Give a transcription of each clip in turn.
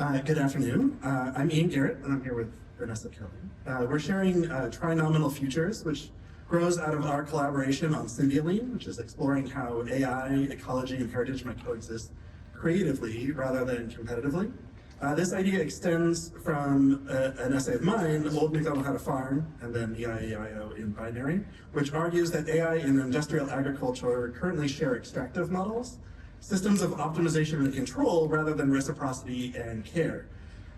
Good afternoon. I'm Ian Garrett, and I'm here with Vanesa Kelly. We're sharing Tri-Nominal Futures, which grows out of our collaboration on Symbiolene, which is exploring how AI, ecology, and heritage might coexist creatively rather than competitively. This idea extends from an essay of mine, Old MacDonald Had a Farm, and then E-I-E-I-O in binary, which argues that AI and industrial agriculture currently share extractive models, systems of optimization and control rather than reciprocity and care.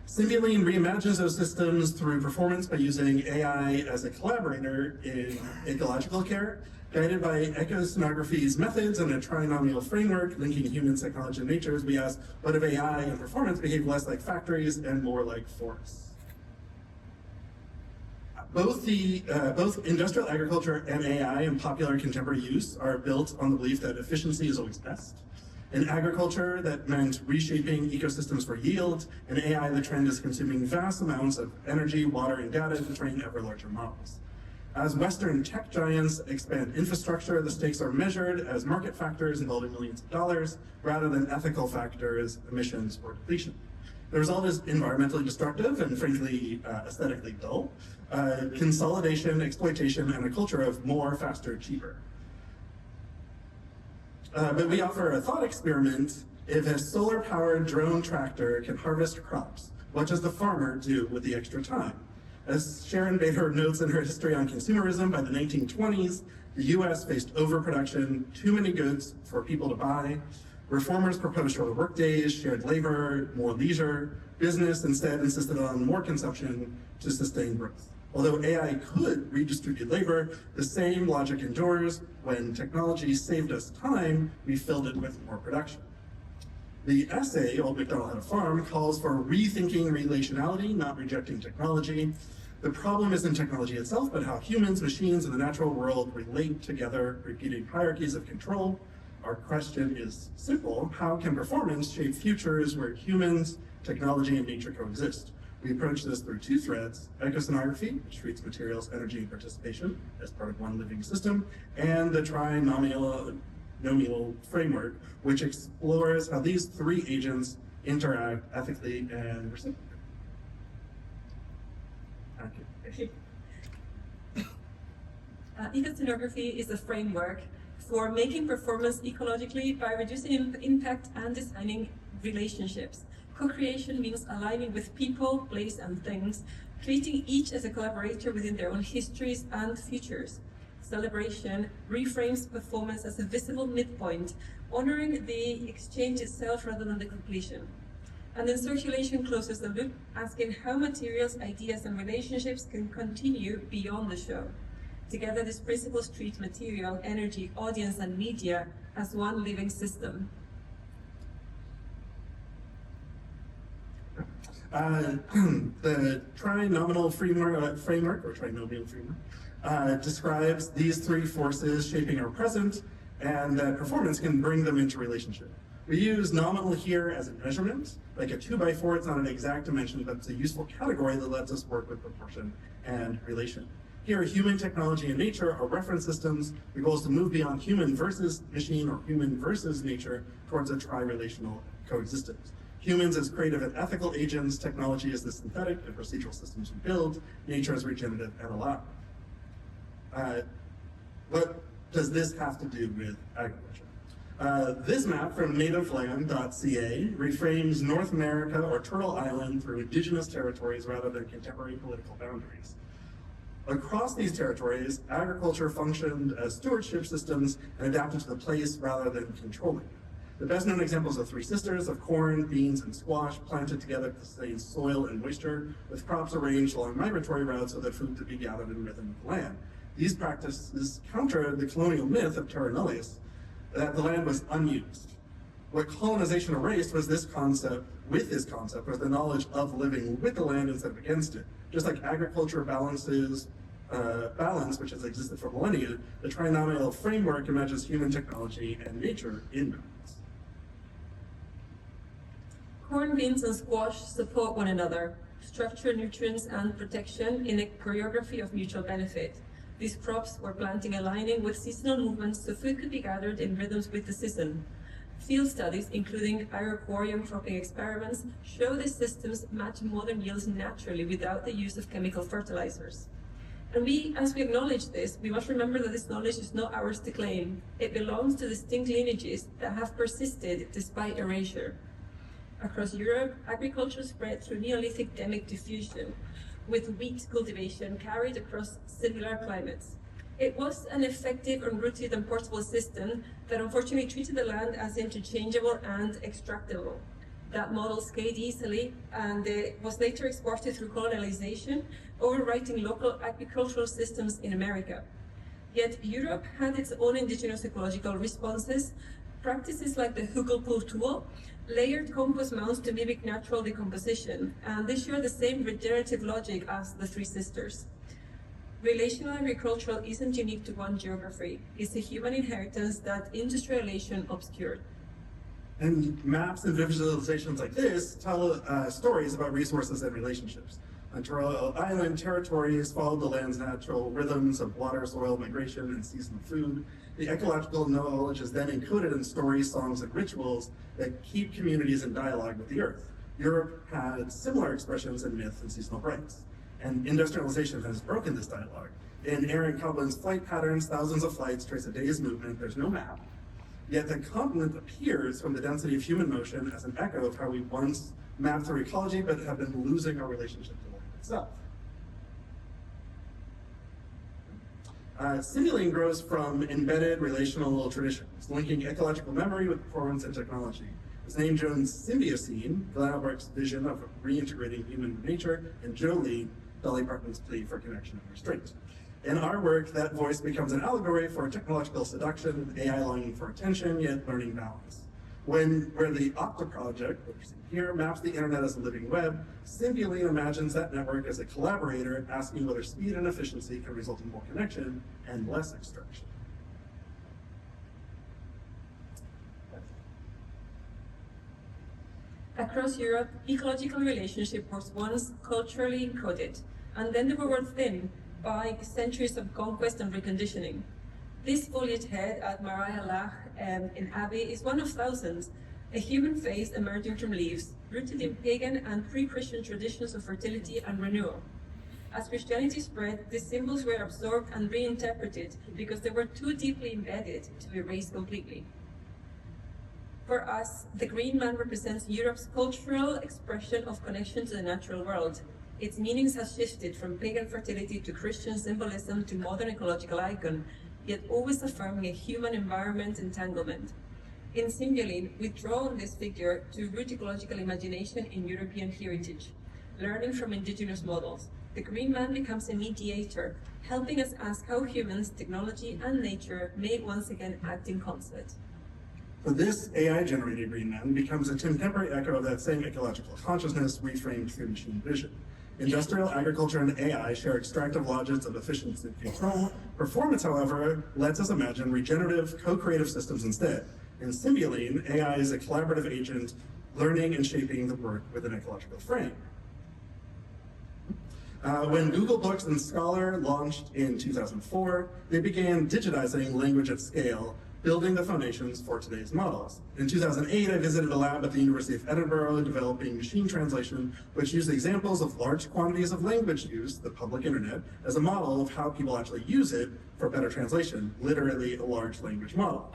Symbiolene reimagines those systems through performance by using AI as a collaborator in ecological care, guided by ecoscenography's methods and a tri-nominal framework linking humans, technology, and nature. We ask, what if AI and performance behave less like factories and more like forests? Both industrial agriculture and AI in popular contemporary use are built on the belief that efficiency is always best. In agriculture, that meant reshaping ecosystems for yield. In AI, the trend is consuming vast amounts of energy, water, and data to train ever larger models. As Western tech giants expand infrastructure, the stakes are measured as market factors involving millions of dollars, rather than ethical factors, emissions, or depletion. The result is environmentally destructive and frankly aesthetically dull. Consolidation, exploitation, and a culture of more, faster, cheaper. But we offer a thought experiment. If a solar-powered drone tractor can harvest crops, what does the farmer do with the extra time? As Sharon Bader notes in her history on consumerism, by the 1920s, the US faced overproduction, too many goods for people to buy. Reformers proposed shorter workdays, shared labor, more leisure. Business instead insisted on more consumption to sustain growth. Although AI could redistribute labor, the same logic endures. When technology saved us time, we filled it with more production. The essay, Old MacDonald Had a Farm, calls for rethinking relationality, not rejecting technology. The problem isn't technology itself, but how humans, machines, and the natural world relate together, repeating hierarchies of control. Our question is simple: how can performance shape futures where humans, technology, and nature coexist? We approach this through two threads: ecoscenography, which treats materials, energy, and participation as part of one living system, and the Tri-Nominal framework, which explores how these three agents interact ethically and reciprocally. Thank you. Ecoscenography is a framework for making performance ecologically by reducing impact and designing relationships. Co-creation means aligning with people, place, and things, treating each as a collaborator within their own histories and futures. Celebration reframes performance as a visible midpoint, honoring the exchange itself rather than the completion. And then circulation closes the loop, asking how materials, ideas, and relationships can continue beyond the show. Together, these principles treat material, energy, audience, and media as one living system. The Tri-Nominal framework describes these three forces shaping our present, and that performance can bring them into relationship. We use nominal here as a measurement, like a 2x4. It's not an exact dimension, but it's a useful category that lets us work with proportion and relation. Here, human, technology, and nature are reference systems. The goal is to move beyond human versus machine or human versus nature towards a tri-relational coexistence. Humans as creative and ethical agents, technology as the synthetic and procedural systems we build, nature as regenerative and alive. What does this have to do with agriculture? This map from nativeland.ca reframes North America or Turtle Island through indigenous territories rather than contemporary political boundaries. Across these territories, agriculture functioned as stewardship systems and adapted to the place rather than controlling it. The best known examples are three sisters of corn, beans, and squash planted together to sustain soil and moisture, with crops arranged along migratory routes so that food could be gathered in rhythm with the land. These practices counter the colonial myth of terra nullius, that the land was unused. What colonization erased was this concept was the knowledge of living with the land instead of against it. Just like agriculture balance, which has existed for millennia, the Tri-Nominal framework imagines human, technology, and nature in balance. Corn, beans, and squash support one another, structure, nutrients, and protection in a choreography of mutual benefit. These crops were planting aligning with seasonal movements so food could be gathered in rhythms with the season. Field studies, including aeroquarium cropping experiments, show these systems match modern yields naturally without the use of chemical fertilizers. And as we acknowledge this, we must remember that this knowledge is not ours to claim. It belongs to distinct lineages that have persisted despite erasure. Across Europe, agriculture spread through Neolithic demic diffusion, with wheat cultivation carried across similar climates. It was an effective, unrooted, and portable system that unfortunately treated the land as interchangeable and extractable. That model scaled easily and was later exported through colonialization, overwriting local agricultural systems in America. Yet Europe had its own indigenous ecological responses. Practices like the Hugelpool tool layered compost mounds to mimic natural decomposition, and they share the same regenerative logic as the Three Sisters. Relational agriculture isn't unique to one geography. It's a human inheritance that industrialization obscured. And maps and visualizations like this tell stories about resources and relationships. Ontario Island territories follow the land's natural rhythms of water, soil, migration, and seasonal food. The ecological knowledge is then encoded in stories, songs, and rituals that keep communities in dialogue with the earth. Europe had similar expressions in myth and seasonal rites, and industrialization has broken this dialogue. In Aaron Coblin's flight patterns, thousands of flights trace a day's movement. There's no map. Yet the continent appears from the density of human motion as an echo of how we once mapped through ecology, but have been losing our relationship to the land itself. Symbiolene grows from embedded relational traditions, linking ecological memory with performance and technology. It's named Joan's Symbiocene, Glenn Albert's vision of reintegrating human nature, and Jolene, Dolly Parton's plea for connection and restraint. In our work, that voice becomes an allegory for technological seduction, AI longing for attention, yet learning balance. Where the Opta project, which you see here, maps the internet as a living web, Symbiolene imagines that network as a collaborator, asking whether speed and efficiency can result in more connection and less extraction. Across Europe, ecological relationship was once culturally encoded, and then they were worn thin by centuries of conquest and reconditioning. This foliage head at Maria Lach in Abbey is one of thousands, a human face emerging from leaves, rooted in pagan and pre-Christian traditions of fertility and renewal. As Christianity spread, these symbols were absorbed and reinterpreted because they were too deeply embedded to erase completely. For us, the green man represents Europe's cultural expression of connection to the natural world. Its meanings have shifted from pagan fertility to Christian symbolism to modern ecological icon, yet always affirming a human environment entanglement. In Symbiolene, we draw on this figure to root ecological imagination in European heritage, learning from indigenous models. The green man becomes a mediator, helping us ask how humans, technology, and nature may once again act in concert. So this AI-generated green man becomes a contemporary echo of that same ecological consciousness reframed through machine vision. Industrial agriculture and AI share extractive logics of efficiency and control. Performance, however, lets us imagine regenerative, co-creative systems instead. In Symbiolene, AI is a collaborative agent, learning and shaping the work with an ecological frame. When Google Books and Scholar launched in 2004, they began digitizing language at scale, building the foundations for today's models. In 2008, I visited a lab at the University of Edinburgh developing machine translation, which used examples of large quantities of language use, the public internet, as a model of how people actually use it for better translation, literally a large language model.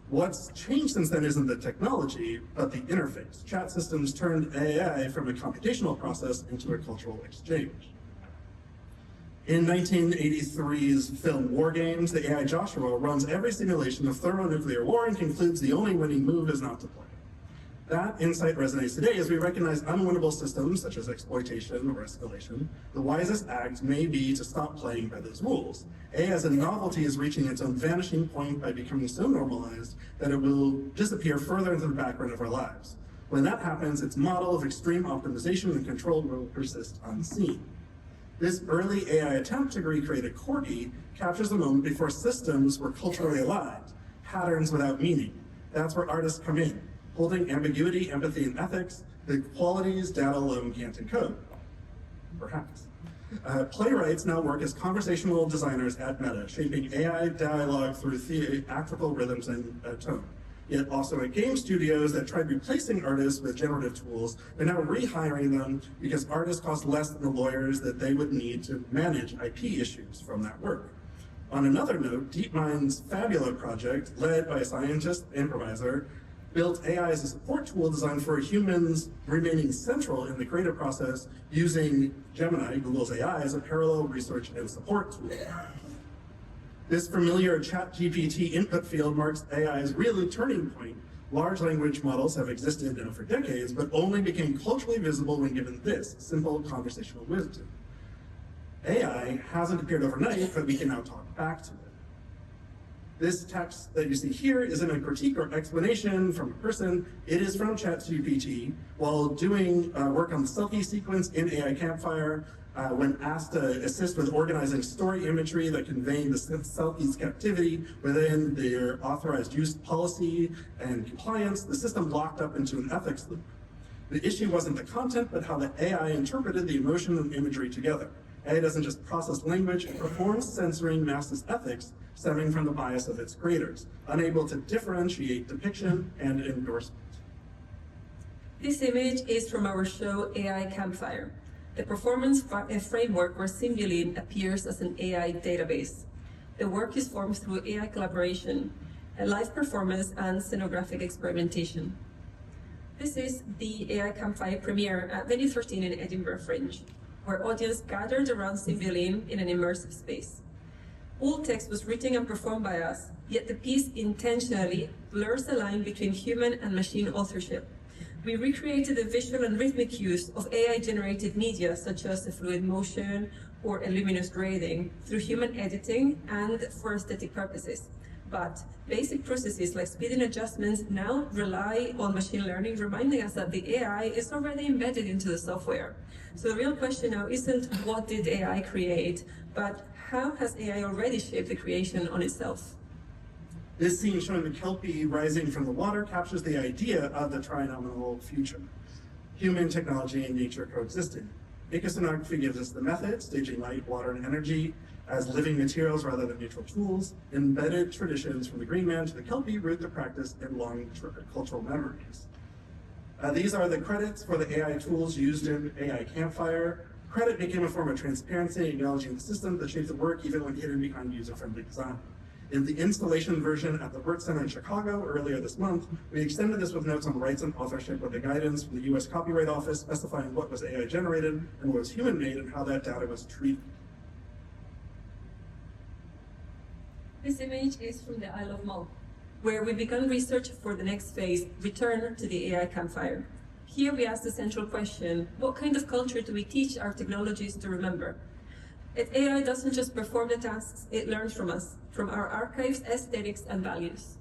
What's changed since then isn't the technology, but the interface. Chat systems turned AI from a computational process into a cultural exchange. In 1983's film War Games, the AI Joshua runs every simulation of thermonuclear war and concludes the only winning move is not to play. That insight resonates today as we recognize unwinnable systems such as exploitation or escalation. The wisest act may be to stop playing by those rules. AI as a novelty is reaching its own vanishing point by becoming so normalized that it will disappear further into the background of our lives. When that happens, its model of extreme optimization and control will persist unseen. This early AI attempt to recreate a corgi captures the moment before systems were culturally aligned, patterns without meaning. That's where artists come in, holding ambiguity, empathy, and ethics, the qualities data alone can't encode. Perhaps. Playwrights now work as conversational designers at Meta, shaping AI dialogue through theatrical rhythms and tone. yet also at game studios that tried replacing artists with generative tools. They're now rehiring them because artists cost less than the lawyers that they would need to manage IP issues from that work. On another note, DeepMind's Fabula project, led by a scientist improviser, built AI as a support tool designed for humans remaining central in the creative process using Gemini, Google's AI, as a parallel research and support tool. This familiar ChatGPT input field marks AI's real turning point. Large language models have existed now for decades, but only became culturally visible when given this simple conversational wisdom. AI hasn't appeared overnight, but we can now talk back to it. This text that you see here isn't a critique or explanation from a person. It is from ChatGPT. While doing work on the selfie sequence in AI Campfire, when asked to assist with organizing story imagery that conveying the selfie's captivity within their authorized use policy and compliance, the system locked up into an ethics loop. The issue wasn't the content, but how the AI interpreted the emotion and imagery together. AI doesn't just process language, it performs censoring masses ethics stemming from the bias of its creators, unable to differentiate depiction and endorsement. This image is from our show AI Campfire, the performance framework where Symbiolene appears as an AI database. The work is formed through AI collaboration, a live performance, and scenographic experimentation. This is the AI Campfire premiere at Venue 13 in Edinburgh Fringe, where audience gathered around Symbiolene in an immersive space. All text was written and performed by us, yet the piece intentionally blurs the line between human and machine authorship. We recreated the visual and rhythmic use of AI-generated media, such as the fluid motion or a luminous grading, through human editing and for aesthetic purposes. But basic processes like speeding adjustments now rely on machine learning, reminding us that the AI is already embedded into the software. So the real question now isn't what did AI create, but how has AI already shaped the creation on itself? This scene showing the kelpie rising from the water captures the idea of the tri-nominal future. Human, technology, and nature coexisting. Ecoscenography gives us the method, staging light, water, and energy as living materials rather than neutral tools. Embedded traditions from the green man to the kelpie root the practice in long cultural memories. These are the credits for the AI tools used in AI Campfire. Credit became a form of transparency, acknowledging the system that shaped the work even when hidden behind user-friendly design. In the installation version at the Burt Center in Chicago earlier this month, we extended this with notes on rights and authorship with a guidance from the US Copyright Office specifying what was AI generated and what was human made and how that data was treated. This image is from the Isle of Mull, where we began research for the next phase, return to the AI Campfire. Here we ask the central question, what kind of culture do we teach our technologies to remember? AI doesn't just perform the tasks, it learns from us, from our archives, aesthetics, and values.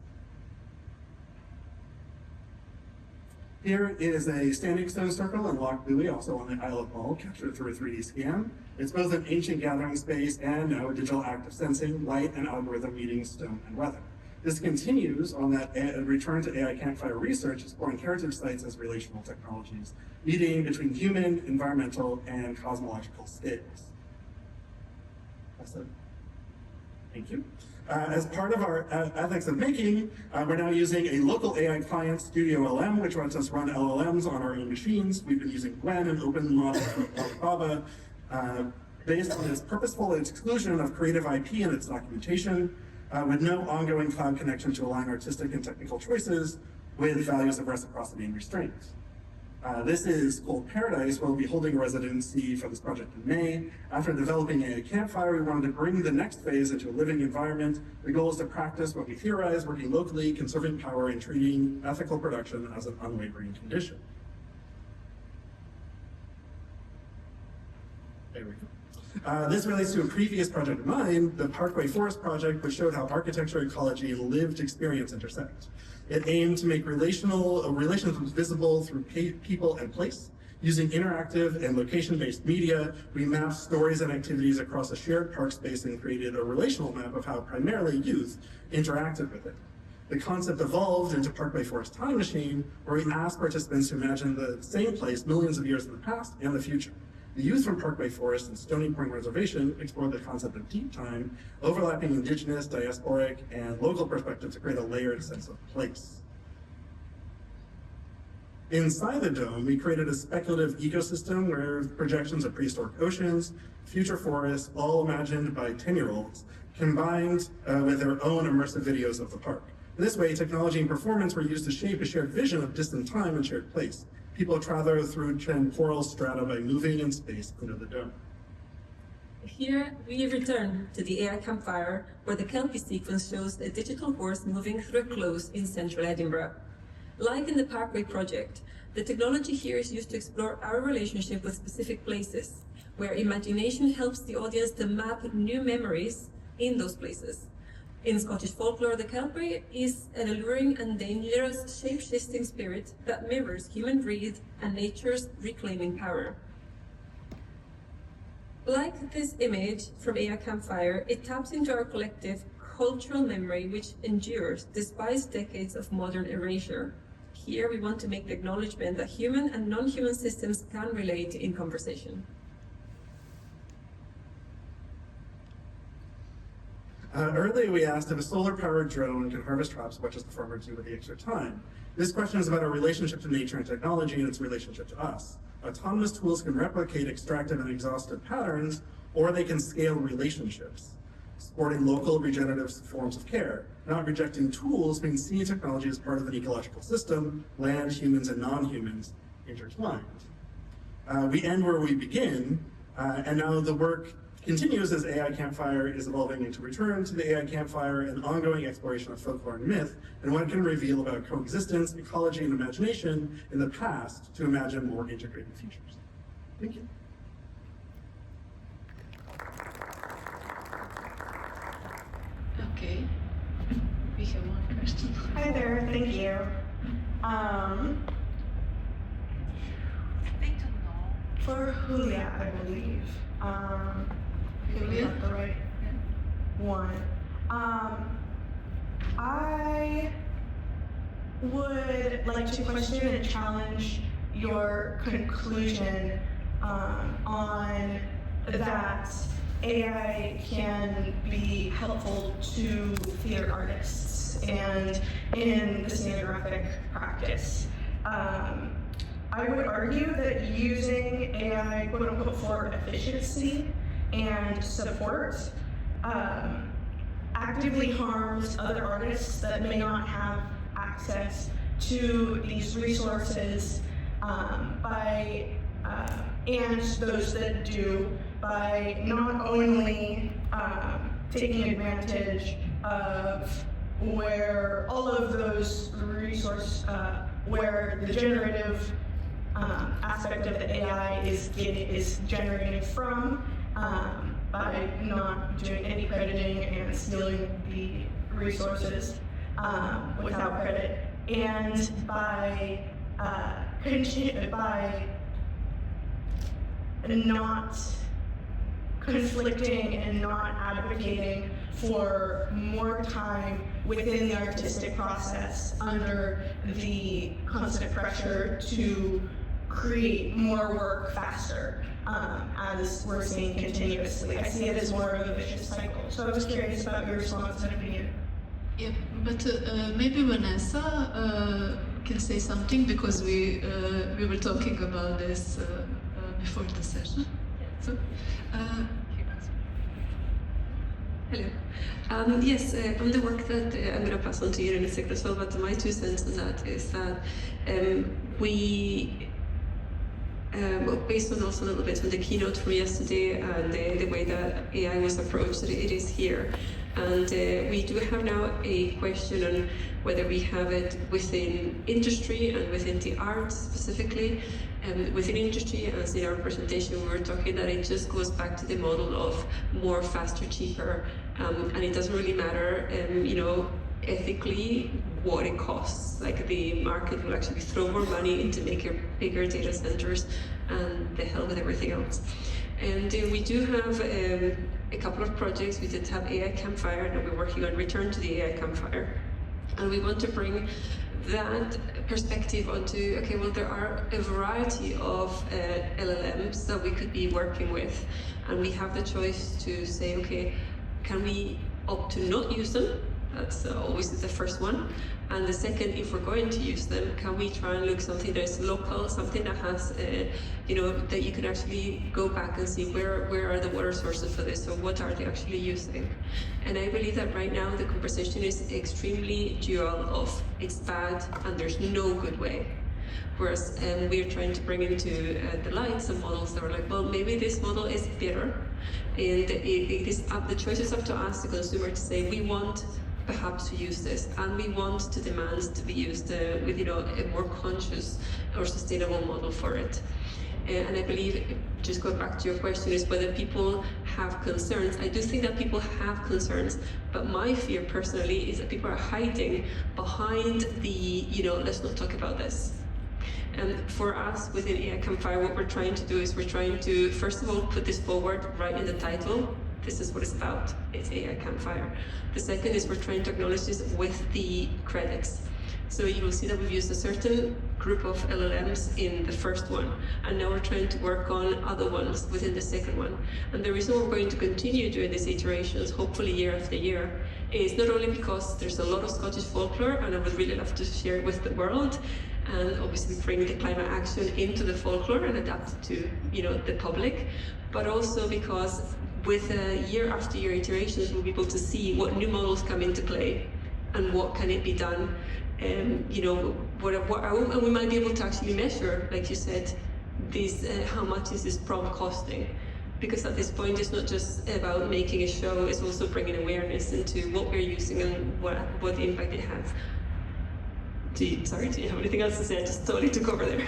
Here is a standing stone circle in Loch Buoy, also on the Isle of Mull, captured through a 3D scan. It's both an ancient gathering space and now a digital act of sensing, light, and algorithm meeting stone and weather. This continues on that return to AI Campfire research, exploring heritage sites as relational technologies, mediating between human, environmental, and cosmological scales. That's it. Thank you. As part of our ethics of making, we're now using a local AI client, Studio LM, which lets us run LLMs on our own machines. We've been using Gwen, an open model from Alibaba, based on its purposeful exclusion of creative IP and its documentation, with no ongoing cloud connection to align artistic and technical choices with values of reciprocity and restraint. This is Cold Paradise, where we'll be holding a residency for this project in May. After developing a campfire, we wanted to bring the next phase into a living environment. The goal is to practice what we theorize, working locally, conserving power, and treating ethical production as an unwavering condition. There we go. This relates to a previous project of mine, the Parkway Forest Project, which showed how architecture, ecology, and lived experience intersect. It aimed to make relations visible through people and place. Using interactive and location-based media, we mapped stories and activities across a shared park space and created a relational map of how primarily youth interacted with it. The concept evolved into Parkway Forest Time Machine, where we asked participants to imagine the same place millions of years in the past and the future. The youth from Parkway Forest and Stony Point Reservation explored the concept of deep time, overlapping indigenous, diasporic, and local perspectives to create a layered sense of place. Inside the dome, we created a speculative ecosystem where projections of prehistoric oceans, future forests, all imagined by 10-year-olds, combined with their own immersive videos of the park. In this way, technology and performance were used to shape a shared vision of distant time and shared place. People travel through temporal strata by moving in space into the dome. Here, we return to the AI Campfire, where the Kelpie sequence shows a digital horse moving through a close in central Edinburgh. Like in the Parkway project, the technology here is used to explore our relationship with specific places, where imagination helps the audience to map new memories in those places. In Scottish folklore, the Kelpie is an alluring and dangerous shape-shifting spirit that mirrors human greed and nature's reclaiming power. Like this image from AI Campfire, it taps into our collective cultural memory which endures despite decades of modern erasure. Here we want to make the acknowledgement that human and non-human systems can relate in conversation. Earlier we asked if a solar-powered drone can harvest crops, what does the farmer do with the extra time? This question is about our relationship to nature and technology and its relationship to us. Autonomous tools can replicate extractive and exhaustive patterns, or they can scale relationships, supporting local regenerative forms of care. Not rejecting tools means seeing technology as part of an ecological system, land, humans, and non-humans intertwined. We end where we begin, and now the work continues as AI Campfire is evolving into return to the AI Campfire and ongoing exploration of folklore and myth, and what it can reveal about coexistence, ecology, and imagination in the past to imagine more integrated futures. Thank you. Okay, we have one question. Hi there, thank you. They don't know. For Julia, I believe. Julia? Got the right one. I would like to question and challenge your conclusion on that AI can be helpful to theater artists and in the scenographic practice. I would argue that using AI, quote unquote, for efficiency and support actively harms other artists that may not have access to these resources and those that do, by not only taking advantage of where all of those resources, where the generative aspect of the AI is generated from, by not doing any crediting and stealing the resources without credit, and by not conflicting and not advocating for more time within the artistic process under the constant pressure to create more work faster, as we're seeing continuously. I see it as more of a vicious cycle. So I was curious about your response and opinion. Yeah, but maybe Vanessa can say something, because we were talking about this before the session. So, hello. Yes, on the work that I'm going to pass on to you in a second as well, but my 2 cents on that is that we, based on also a little bit on the keynote from yesterday and the way that AI was approached, that it is here. And we do have now a question on whether we have it within industry and within the arts specifically. Within industry, as in our presentation, we were talking that it just goes back to the model of more, faster, cheaper, and it doesn't really matter, ethically what it costs. Like, the market will actually throw more money into making bigger data centers, and the hell with everything else. And we do have a couple of projects. We did have AI Campfire, and we're working on Return to the AI Campfire. And we want to bring that perspective onto, okay, well, there are a variety of LLMs that we could be working with, and we have the choice to say, okay, can we opt to not use them, That's always the first one. And the second, if we're going to use them, can we try and look something that is local, something that has, that you can actually go back and see where are the water sources for this, or what are they actually using? And I believe that right now the conversation is extremely dual of it's bad and there's no good way. Whereas we're trying to bring into the light some models that are like, well, maybe this model is better, and it is up, the choice is up to us, the consumer, to say we want perhaps to use this, and we want to demand to be used with a more conscious or sustainable model for it. And I believe, just going back to your question, is whether people have concerns. I do think that people have concerns, but my fear personally is that people are hiding behind the, let's not talk about this. And for us within AI Campfire, what we're trying to do is we're trying to, first of all, put this forward right in the title. This is what it's about. It's AI Campfire. The second is we're trying to acknowledge this with the credits. So you will see that we've used a certain group of LLMs in the first one, and now we're trying to work on other ones within the second one. And the reason we're going to continue doing these iterations, hopefully year after year, is not only because there's a lot of Scottish folklore, and I would really love to share it with the world, and obviously bring the climate action into the folklore and adapt it to the public, but also because with year after year iterations, we'll be able to see what new models come into play and what can it be done. And and we might be able to actually measure, like you said, this how much is this prompt costing? Because at this point, it's not just about making a show; it's also bringing awareness into what we're using and what the impact it has. Do you have anything else to say? I just totally took over there.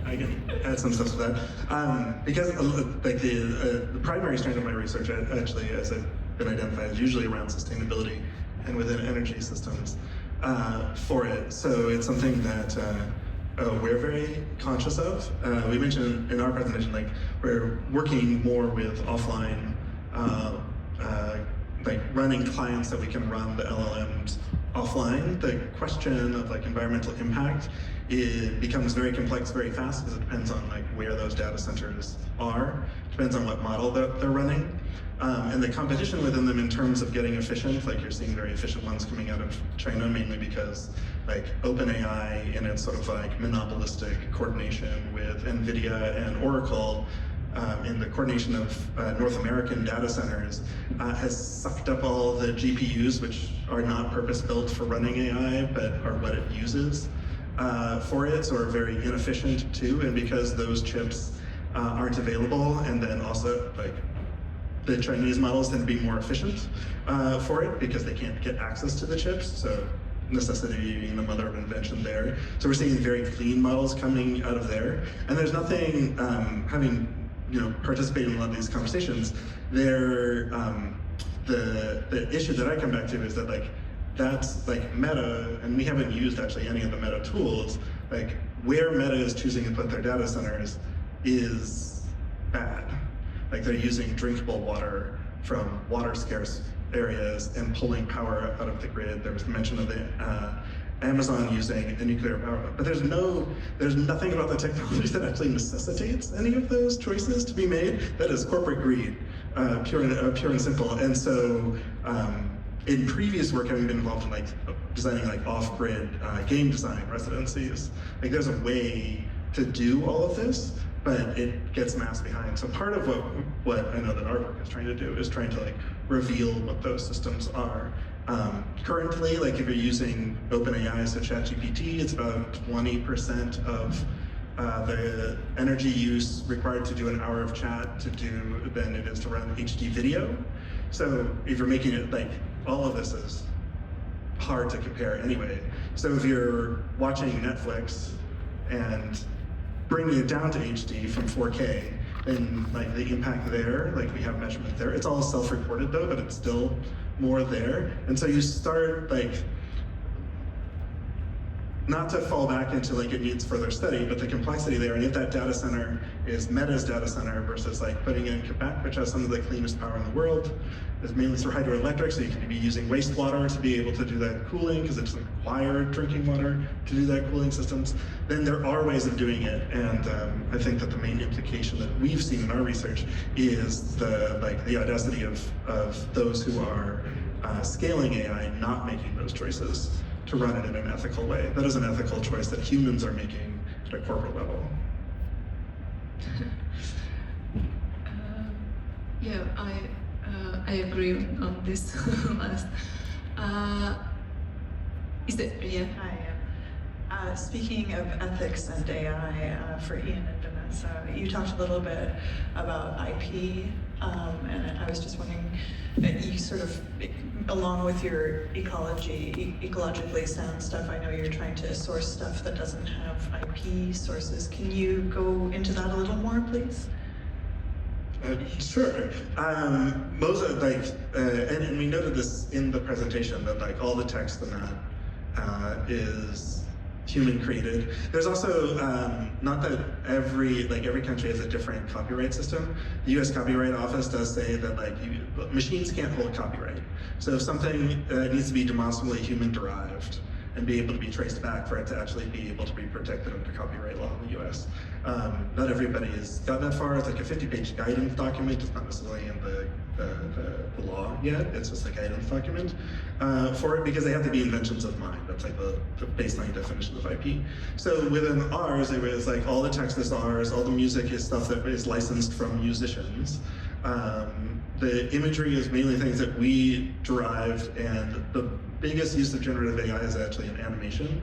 I can add some stuff to that. Because the primary strand of my research, actually, as I've been identified, is usually around sustainability and within energy systems for it. So it's something that we're very conscious of. We mentioned in our presentation, we're working more with offline, running clients that we can run the LLMs offline. The question of environmental impact, it becomes very complex very fast because it depends on where those data centers are, depends on what model that they're running. And the competition within them in terms of getting efficient, you're seeing very efficient ones coming out of China, mainly because OpenAI in its sort of monopolistic coordination with NVIDIA and Oracle in the coordination of North American data centers has sucked up all the GPUs, which are not purpose-built for running AI, but are what it uses for it, so are very inefficient too. And because those chips aren't available, and then also the Chinese models tend to be more efficient for it because they can't get access to the chips. So necessity being the mother of invention there. So we're seeing very clean models coming out of there. And there's nothing, having participated in a lot of these conversations, the issue that I come back to is that that's Meta, and we haven't used actually any of the Meta tools, where Meta is choosing to put their data centers is bad. They're using drinkable water from water scarce areas and pulling power out of the grid. There was mention of the Amazon using a nuclear power, but there's nothing about the technology that actually necessitates any of those choices to be made. That is corporate greed, pure and simple. And so, in previous work, having been involved in designing off-grid game design residencies, there's a way to do all of this, but it gets masked behind. So part of what I know that our work is trying to do is trying to reveal what those systems are. Currently, if you're using OpenAI, so ChatGPT, it's about 20% of the energy use required to do an hour of chat than it is to run HD video. So if you're making it all of this is hard to compare anyway. So if you're watching Netflix and bringing it down to HD from 4K, then the impact there, we have measurement there. It's all self-reported though, but it's still more there. And so you start not to fall back into it needs further study, but the complexity there, and if that data center is Meta's data center versus putting it in Quebec, which has some of the cleanest power in the world, is mainly through hydroelectric, so you can be using wastewater to be able to do that cooling, because it's required drinking water to do that cooling systems, then there are ways of doing it. And I think that the main implication that we've seen in our research is the audacity of those who are scaling AI, not making those choices to run it in an ethical way. That is an ethical choice that humans are making at a corporate level. Yeah, I agree on this last. Is it, yeah? Hi. Speaking of ethics and AI, for Ian and Vanessa, you talked a little bit about IP, and I was just wondering, you sort of, along with your ecologically sound stuff, I know you're trying to source stuff that doesn't have IP sources. Can you go into that a little more, please? Sure. Most of, and we noted this in the presentation, that like all the text in that is human created. There's also, not that every country has a different copyright system. The US Copyright Office does say that machines can't hold copyright. So if something needs to be demonstrably human derived and be able to be traced back for it to actually be able to be protected under copyright law in the US. Not everybody has gotten that far. It's like a 50-page guidance document. It's not necessarily in the law yet. It's just a guidance document for it, because they have to be inventions of mind. That's like the baseline definition of IP. So within ours, it was like all the text is ours, all the music is stuff that is licensed from musicians. The imagery is mainly things that we derived, and the biggest use of generative AI is actually in animation,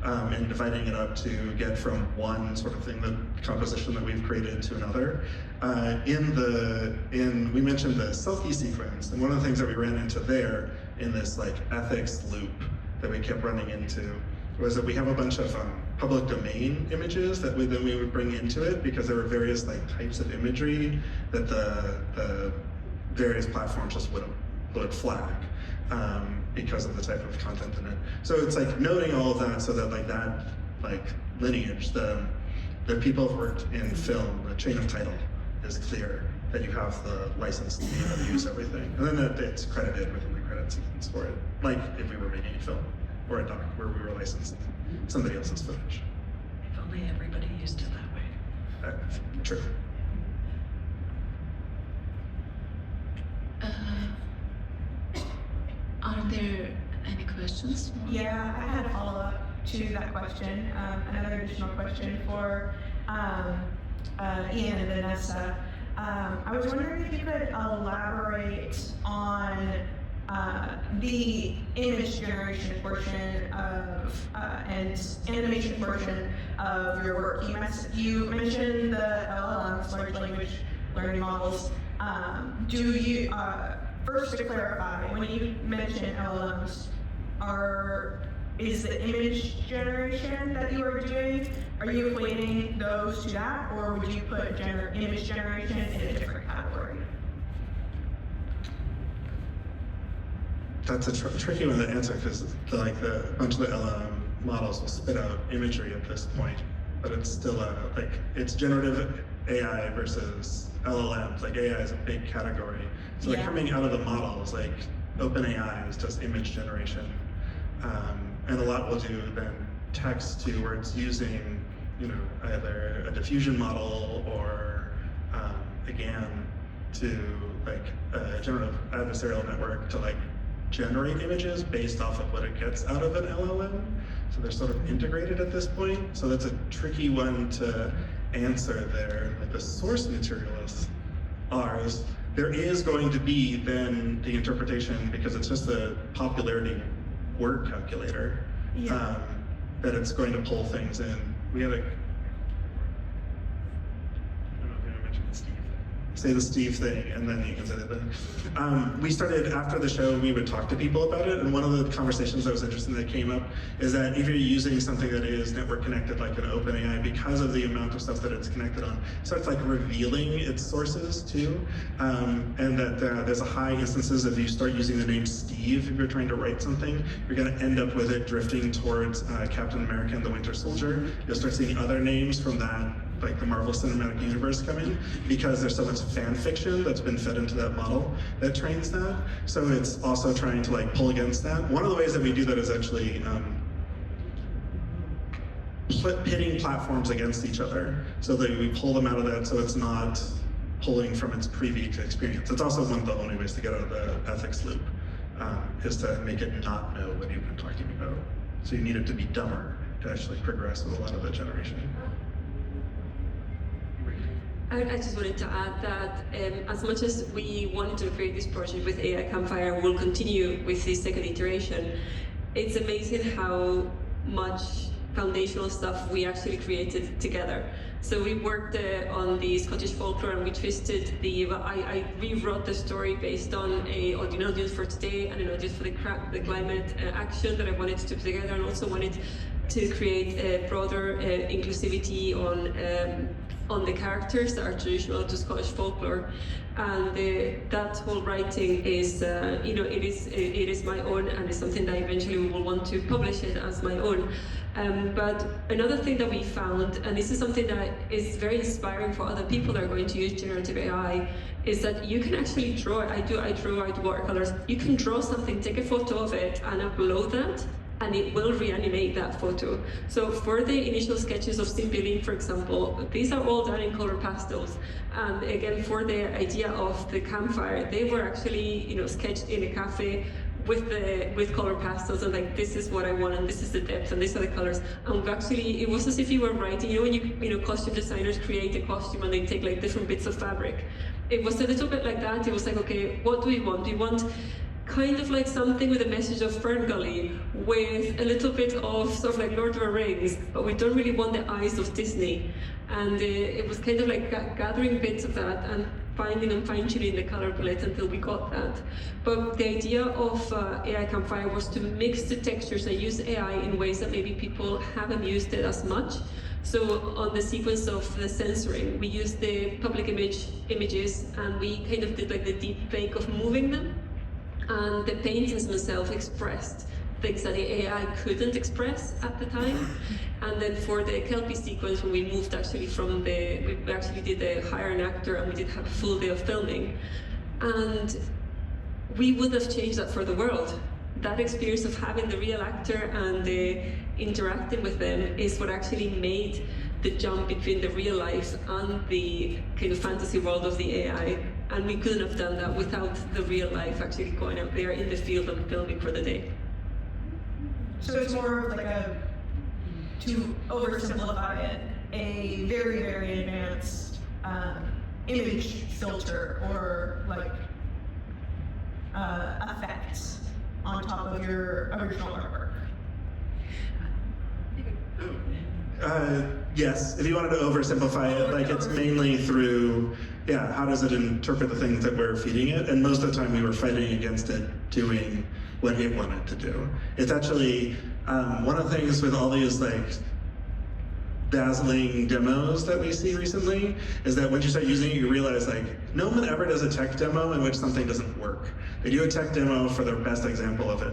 and dividing it up to get from one sort of thing, the composition that we've created, to another. We mentioned the selfie sequence, and one of the things that we ran into there in this like ethics loop that we kept running into was that we have a bunch of public domain images that we would bring into it, because there were various like types of imagery that the various platforms just would flag because of the type of content in it. So it's like noting all of that, so that that lineage, the people who've worked in film, the chain of title is clear, that you have the license to be able to use everything, and then it's credited within the credit sequence for it, like if we were making a film or a doc where we were licensing somebody else's footage. If only everybody used it that way. True. Are there any questions? Yeah, I had a follow-up to that question, another additional question for Ian and Vanessa. I was wondering if you could elaborate on the image generation portion of and animation portion of your work. You mentioned the LLMs, large language learning models. Do you, first to clarify, when you mention LLMs, is the image generation that you are doing, are you equating those to that, or would you put image generation in a different category? That's a tricky one to answer, because the bunch of the LLM models will spit out imagery at this point, but it's still it's generative AI versus LLMs. Like AI is a big category. So like coming out of the models, like OpenAI is just image generation. And a lot will do then text to where it's using, either a diffusion model or a GAN to a generative adversarial network to generate images based off of what it gets out of an LLM. So they're sort of integrated at this point. So that's a tricky one to answer there. Like the source material is ours. There is going to be then the interpretation, because it's just a popularity word calculator, that it's going to pull things in. We had I don't know if I mentioned the Steve thing. Say the Steve thing, and then you can say the thing. We started, after the show, we would talk to people about it, and one of the conversations that was interesting that came up is that if you're using something that is network connected like an OpenAI, because of the amount of stuff that it's connected on, it starts revealing its sources too, and that there's a high instances if you start using the name Steve, if you're trying to write something, you're gonna end up with it drifting towards Captain America and the Winter Soldier. You'll start seeing other names from that, like the Marvel Cinematic Universe coming, because there's so much fan fiction that's been fed into that model that trains that. So it's also trying to pull against that. One of the ways that we do that is actually pitting platforms against each other, so that we pull them out of that, so it's not pulling from its previous experience. It's also one of the only ways to get out of the ethics loop, is to make it not know what you've been talking about. So you need it to be dumber to actually progress with a lot of the generation. I just wanted to add that as much as we wanted to create this project with AI Campfire, we'll continue with this second iteration. It's amazing how much foundational stuff we actually created together. So we worked on the Scottish folklore, and we twisted I rewrote the story based on an audience for today and an audience for the climate action that I wanted to put together, and also wanted to create a broader inclusivity on the characters that are traditional to Scottish folklore. And that whole writing is, it is my own, and it's something that eventually we will want to publish it as my own. But another thing that we found, and this is something that is very inspiring for other people that are going to use generative AI, is that you can actually draw it. I draw watercolors. You can draw something, take a photo of it, and upload that, and it will reanimate that photo. So for the initial sketches of Symbiolene, for example, these are all done in color pastels. And again, for the idea of the campfire, they were actually, sketched in a cafe with color pastels, and like, this is what I want, and this is the depth, and these are the colors. And actually, it was as if you were writing, when costume designers create a costume and they take like different bits of fabric. It was a little bit like that. It was like, okay, what do we want? We want kind of like something with a message of Ferngully, with a little bit of sort of like Lord of the Rings, but we don't really want the eyes of Disney. And it was kind of like gathering bits of that and finding and fine-tuning the color palette until we got that. But the idea of AI Campfire was to mix the textures and use AI in ways that maybe people haven't used it as much. So on the sequence of the censoring, we used the public images, and we kind of did like the deep fake of moving them. And the paintings themselves expressed things that the AI couldn't express at the time. And then for the Kelpie sequence, when we moved actually we actually did hire an actor, and we did have a full day of filming. And we would have changed that for the world. That experience of having the real actor and interacting with them is what actually made the jump between the real life and the kind of fantasy world of the AI. And we couldn't have done that without the real life actually going out there in the field and filming for the day. So it's more of like to oversimplify it, a very, very advanced image filter or like effects on top of your original artwork. Yes, if you wanted to oversimplify it, like it's mainly through, how does it interpret the things that we're feeding it? And most of the time we were fighting against it doing what it wanted to do. It's actually, one of the things with all these like dazzling demos that we see recently is that once you start using it, you realize like no one ever does a tech demo in which something doesn't work. They do a tech demo for the best example of it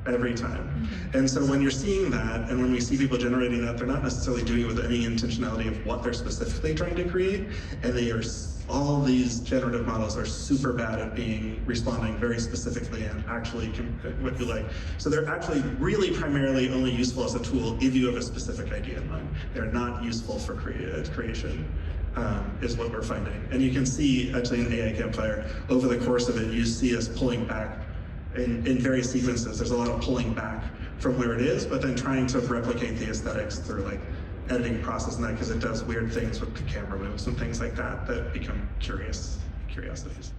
every time. And so when you're seeing that, and when we see people generating that, they're not necessarily doing it with any intentionality of what they're specifically trying to create, and all these generative models are super bad at responding very specifically and actually what you like. So they're actually really primarily only useful as a tool if you have a specific idea in mind. They're not useful for creation, is what we're finding. And you can see actually in AI Campfire, over the course of it, you see us pulling back in various sequences. There's a lot of pulling back from where it is, but then trying to replicate the aesthetics through like editing process and that, because it does weird things with the camera moves and things like that become curiosities.